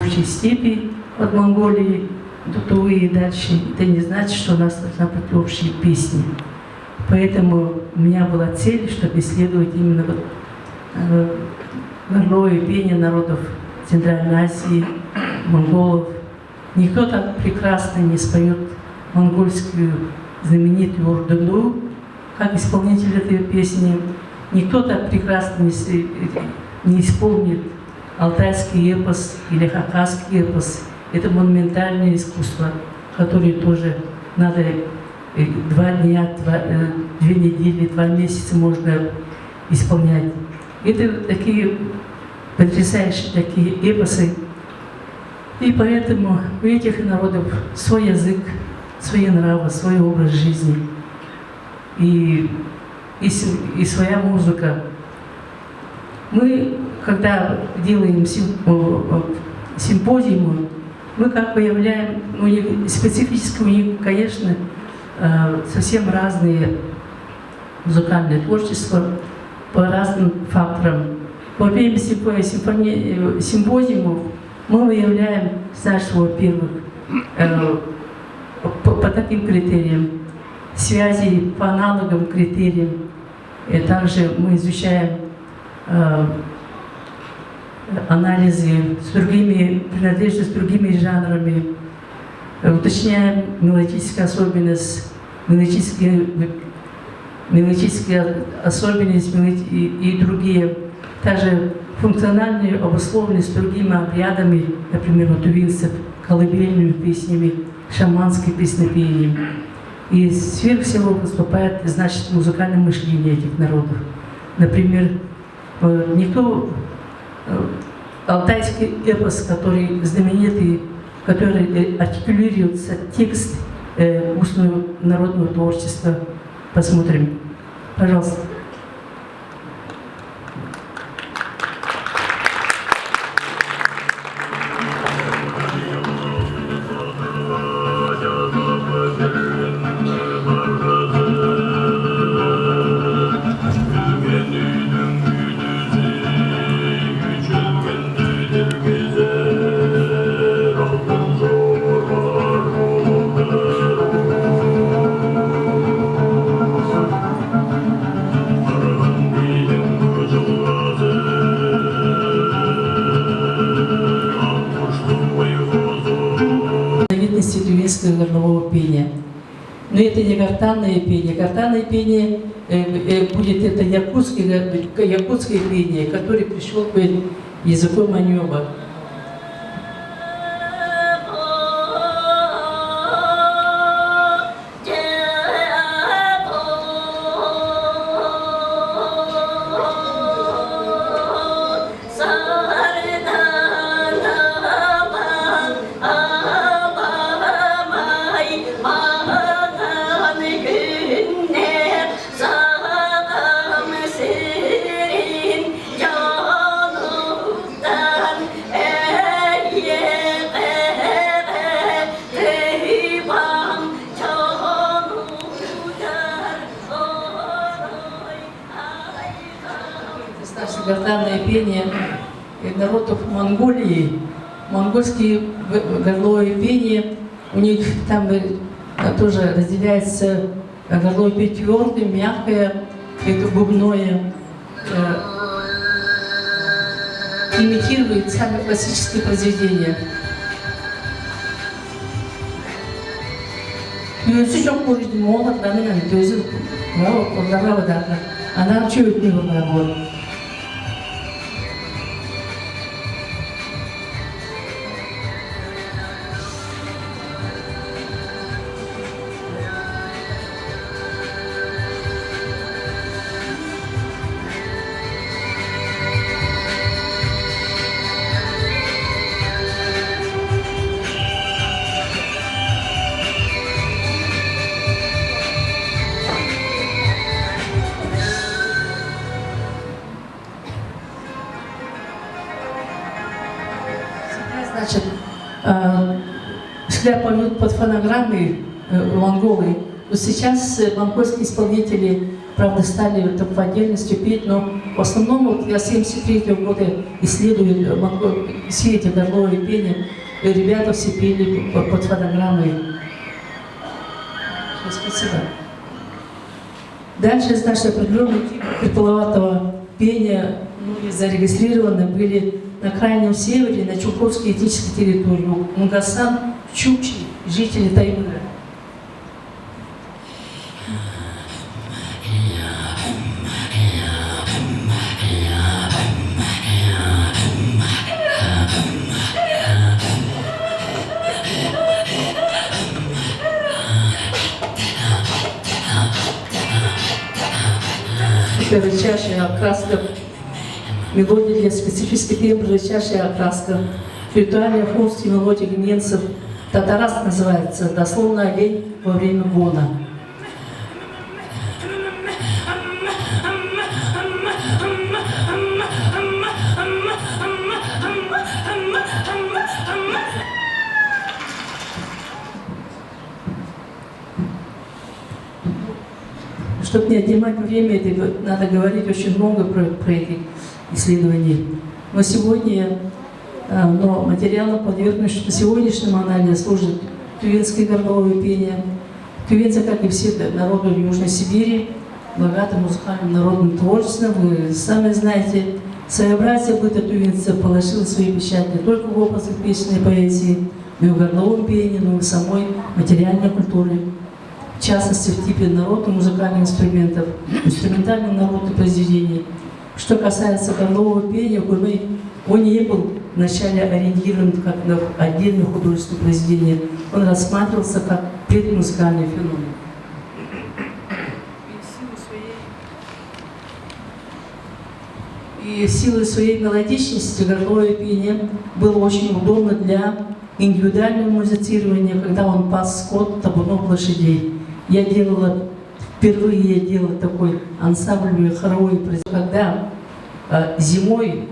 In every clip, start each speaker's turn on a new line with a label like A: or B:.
A: общей степи от Монголии до Тувы и дальше. Это не значит, что у нас должна быть общие песни. Поэтому у меня была цель, чтобы исследовать именно горловое пение народов Центральной Азии, монголов. Никто так прекрасно не споет монгольскую знаменитую урдуну, как исполнитель этой песни. Никто так прекрасно не исполнит алтайский эпос или хакасский эпос. Это монументальное искусство, которое тоже надо 2 дня, 2 недели, 2 месяца можно исполнять. Это такие потрясающие такие эпосы. И поэтому у этих народов свой язык, свои нравы, свой образ жизни и своя музыка. Мы, когда делаем симпозиумы, мы как бы являем, специфически у них, конечно, совсем разные музыкальные творчества по разным факторам. Во время симпозиумов мы выявляем, значит, во-первых, по таким критериям, связи по аналогам критериям. И также мы изучаем анализы с другими, принадлежность с другими жанрами, уточняем мелодические особенности, и другие. Также функциональную обусловленность с другими обрядами, например, у тувинцев, колыбельными песнями, шаманским песнопением. И сверх всего выступает, значит, музыкальное мышление этих народов. Например, алтайский эпос, который знаменитый, который артикулируется текст устного народного творчества. Посмотрим. Пожалуйста. Горлового пения. Но это не гортанное пение. Гортанное пение будет это якутское пение, которое пришло к языку манёба. Гортанное пение народов Монголии, монгольские горловые пение, у них там тоже разделяется горловое пение твердое, мягкое, это губное, имитирует сами классические произведения. Gözü çok koruydu, Moğollar'dan gözü onlara vadarlar. Anam çöğütmüyor bunlar. Значит, всегда поют под фонограммы монголы. Но сейчас монгольские исполнители правда, стали только по отдельности петь, но в основном вот я с 73-го года исследую все эти горловые пения, и ребята все пели под фонограммой. Спасибо. Дальше, значит, определенные типы хрипловатого пения зарегистрированы были на Крайнем Севере, на Чуковской этнической территории, Мугасан, Чукчи, жители Таймыра. Рычащая окраска, мелодия для специфической тембра, рычащая окраска, ритуальные функции мелодии гненцев, татарас называется, дословно олень во время гона. Чтобы не отнимать время, надо говорить очень много про эти исследования. Но сегодня материалом подвергнут сегодняшнему анализу служит тувинское горловое пение. Тувинцы, как и все народы Южной Сибири, богаты музыкальным народным творчеством. Вы сами знаете, своеобразие быта тувинцев положило свои печати не только в образах песенной поэзии, но и в горловом пении, но и в самой материальной культуре. В частности, в типе народных музыкальных инструментов, инструментальных народных произведений. Что касается горлового пения, он не был вначале ориентирован как на отдельное художественное произведение. Он рассматривался как предмузыкальный феномен. И силой своей мелодичности горловое пение было очень удобно для индивидуального музицирования, когда он пас скот, табунов лошадей. Впервые я делала такой ансамбль хоровой произведение, когда зимой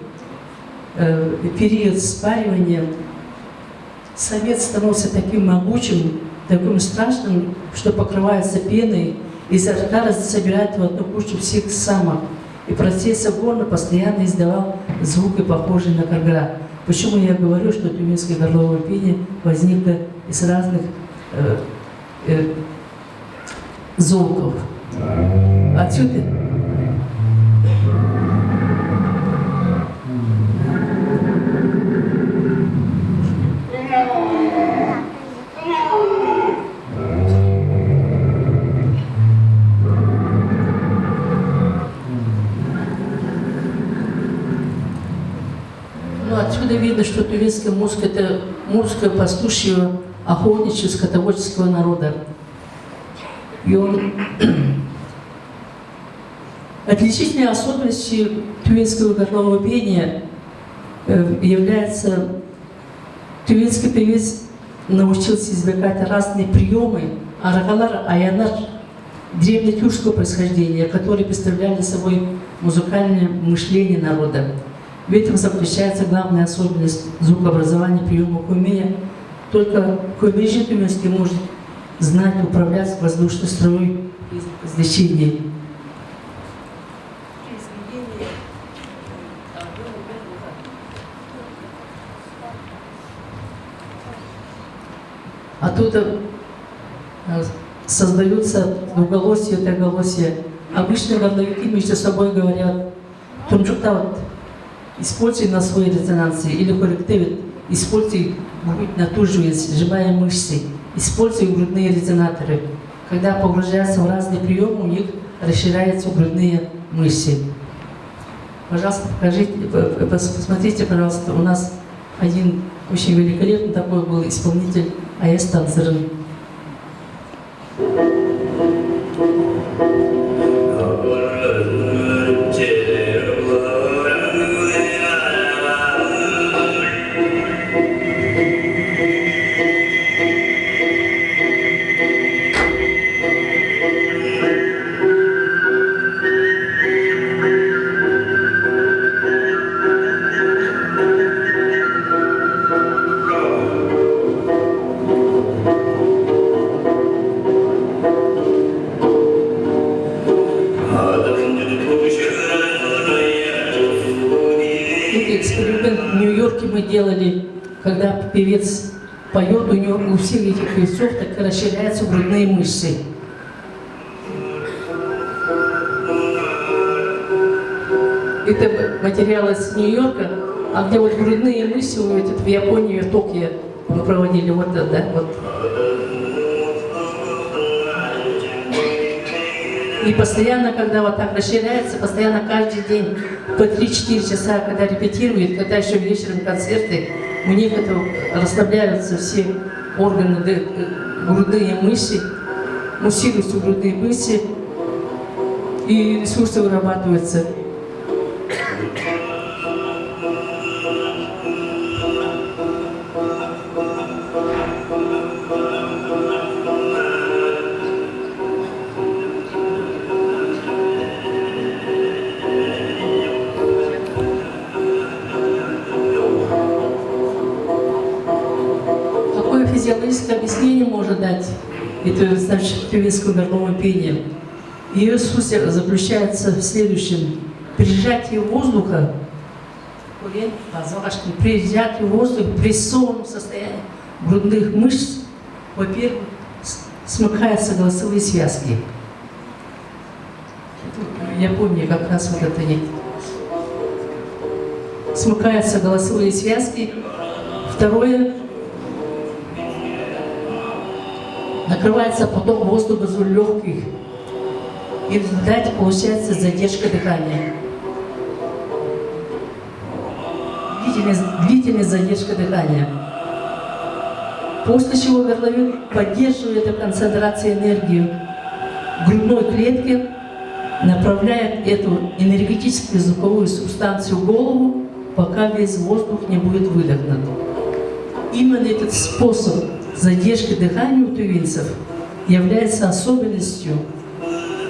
A: период спаривания самец становится таким могучим, таким страшным, что покрывается пеной, и изо рта собирает в одну кучу всех самок. И процесс горна постоянно издавал звуки, похожие на карга. Почему я говорю, что тувинское горловое пение возникло из разных звуков. Отсюда. Отсюда видно, что тувинская музыка – это музыка пастушьего, охотничьего, скотоводческого народа. И отличительной особенностью тувинского горлового пения является тувинский певец научился извлекать разные приемы, арагалар, аянар древнетюркского происхождения, которые представляли собой музыкальное мышление народа. В этом заключается главная особенность звукообразования приема кумея. Только кумежи тувинский может знать, управлять воздушной струей извлечения. Оттуда создаются двуголосие, троголосие. Обычно горловики между собой говорят: «Тунчуктаут, используй на своей резонансе», или «Коррективит, используй грудь на ту же, сжимая мышцы», используй грудные резонаторы. Когда погружаются в разные приемы, у них расширяются грудные мышцы. Пожалуйста, посмотрите, пожалуйста, у нас один очень великолепный такой был исполнитель Аяз Танцырын. когда певец поет, у него у всех этих певцов так расширяются грудные мышцы. Это материал из Нью-Йорка, а где вот грудные мышцы, вот в Японии, в Токио мы проводили вот это, да, вот. И постоянно, когда вот так расширяется, постоянно каждый день по 3-4 часа, когда репетирует, когда еще вечером концерты, у них это расслабляются все органы, грудные мышцы, муссируются грудные мышцы, и ресурсы вырабатываются. Физиологическое объяснение может дать это, значит, певецкое горловое пение. Ее суть заключается в следующем. При сжатии воздуха, при сжатии воздуха, при прессованном состоянии грудных мышц, во-первых, смыкаются голосовые связки. Я помню, как раз вот это нет. Смыкаются голосовые связки. Второе, накрывается поток воздуха из легких, и в результате получается задержка дыхания. Длительная задержка дыхания. После чего горловик поддерживает эту концентрацию энергии в грудной клетке, направляет эту энергетическую звуковую субстанцию в голову, пока весь воздух не будет выдохнут. Именно этот способ задержки дыхания у тувинцев является особенностью.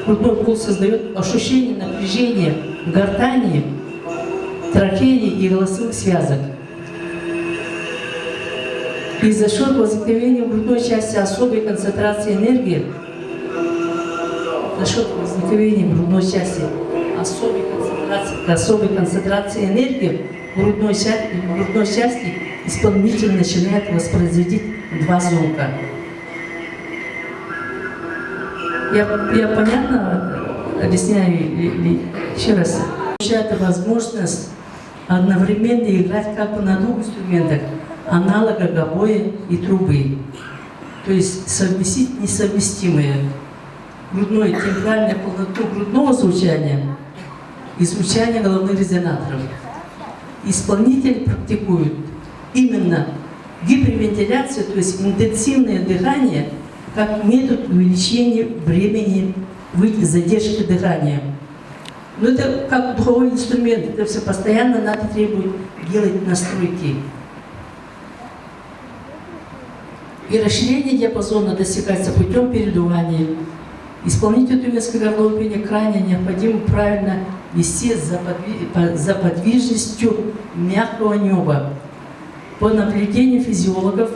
A: Грудной пол создает ощущение напряжения в гортани, трахеи и голосовых связок. И за счет возникновения в грудной части особой концентрации энергии, особой концентрации энергии в грудной части исполнитель начинает воспроизводить два звука. Я понятно объясняю еще раз. Это возможность одновременно играть как бы на двух инструментах, аналога гобоя и трубы. То есть совместить несовместимые. Тембральную полноту грудного звучания и звучание головных резонаторов. Исполнитель практикует именно гипервентиляцию, то есть интенсивное дыхание, как метод увеличения времени задержки дыхания. Но это как духовой инструмент, это все постоянно надо требовать делать настройки. И расширение диапазона достигается путем передувания. Исполнителю тувинского горлового пения крайне необходимо правильно вести за подвижностью мягкого неба. По наблюдению физиологов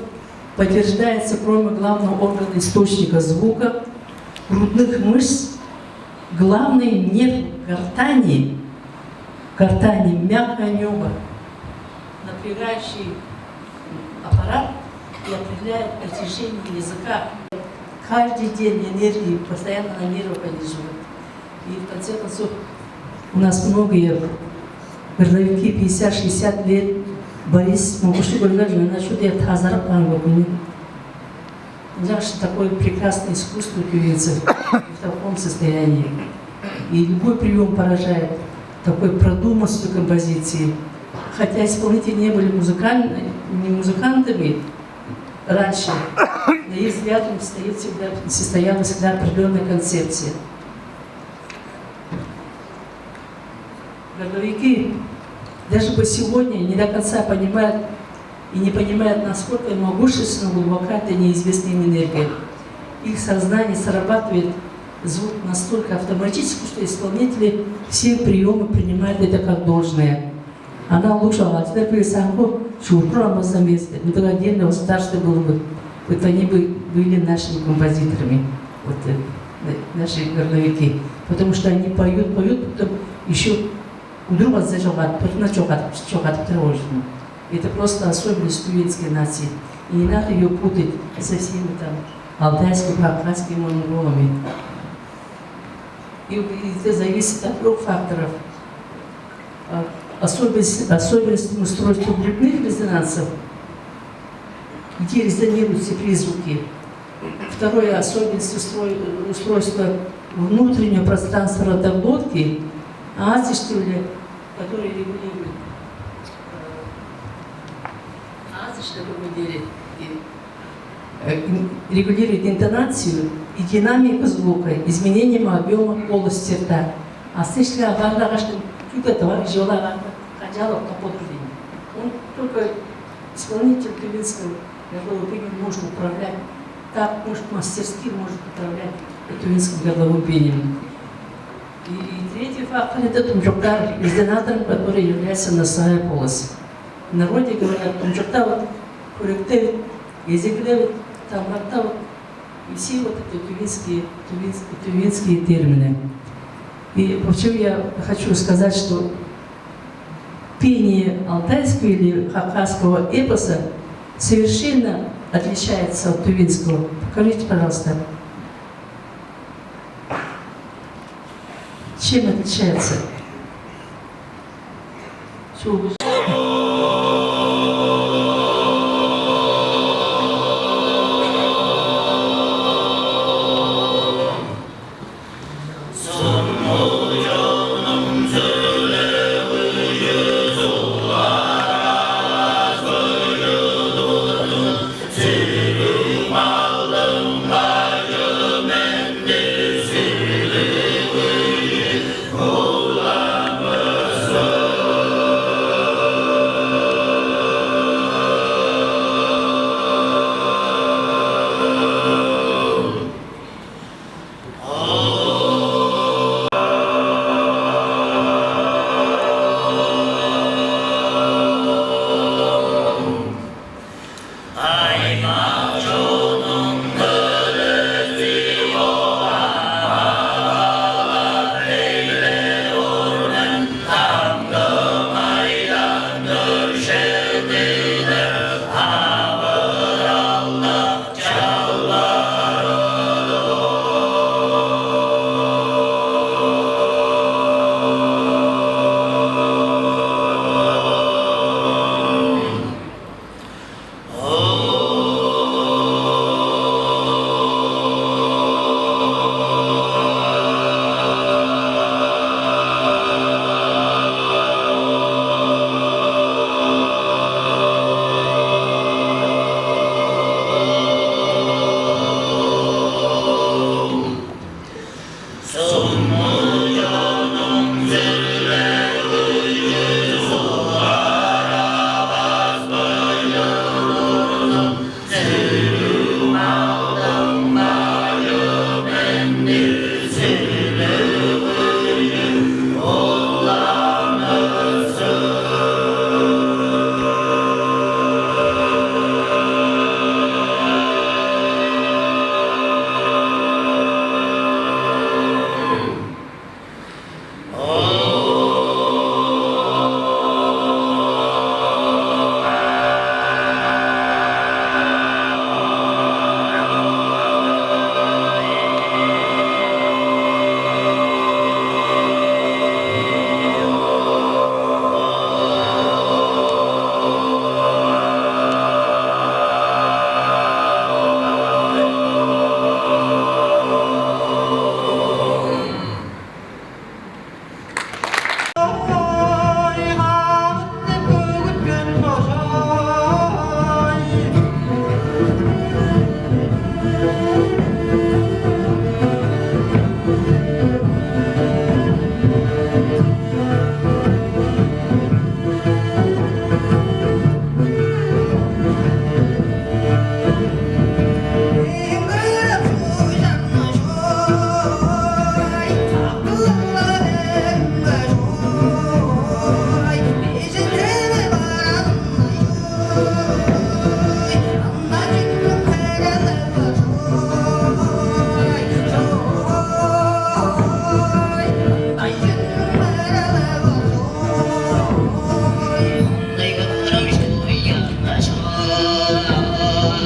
A: подтверждается, кроме главного органа источника звука, грудных мышц, главный нерв гортани мягкое небо, напрягающий аппарат и определяет натяжение языка. Каждый день энергии постоянно на нервы понижают. И в конце концов у нас многие горловики 50-60 лет Борис Могуши-Гольгажин насчет я тазарап пангобуни. Такое прекрасное искусство певицев в таком состоянии. И любой прием поражает такой продуманностью композиции. Хотя исполнители не были музыкантами раньше, на их взгляд состояла всегда определенная концепция. Горловики даже по сегодня не до конца понимают и не понимают, насколько могущественно глубока эта неизвестная им энергия. Их сознание срабатывает звук настолько автоматически, что исполнители все приемы принимают это как должное. Она лучше теперь присанку чурпрамаза месте. Ну тогда отдельно старший был бы. Вот они бы были нашими композиторами, вот наши горловики. Потому что они поют, потом еще вдруг зажигают, потом чокат тревожно. Это просто особенность тувинской нации. И не надо ее путать со всеми там алтайскими, абхазскими монголами. И это зависит от трех факторов. Особенность устройства грибных резонансов, где резонируют все звуки. Второе, особенность устройства внутреннего пространства ротоглотки, азиштюля, который регулирует регулирует интонацию и динамику звука, изменением объема полости рта. А слышали о вардагашном чудо-товар жила хаджалов по подругине. Он только исполнитель тувинского горлового пения может управлять, так может мастерски может управлять тувинским горловым пением. И третий фактор – это тумжоктар, резонатором, который является носовая полость. В народе говорят, тумжокта вот коррективит, языклевит, там вот, и все вот эти тувинские термины. И почему я хочу сказать, что пение алтайского или хакасского эпоса совершенно отличается от тувинского. Покажите, пожалуйста. Чем отличается?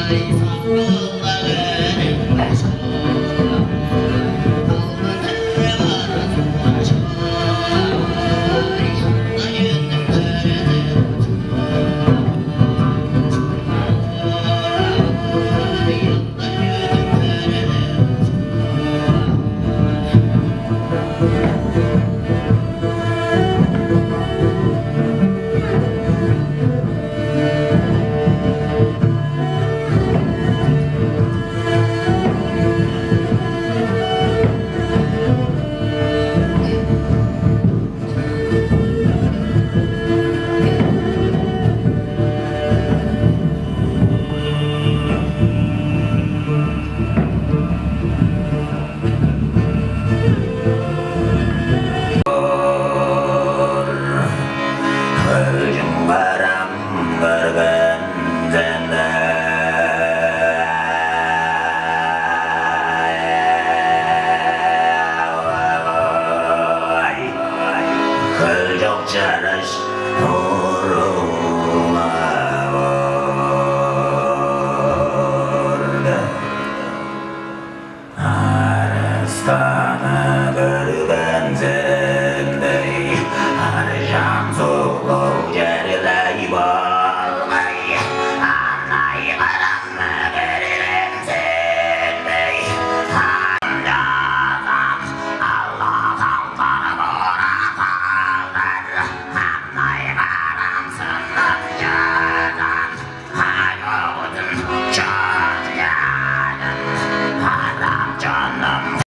B: Україна і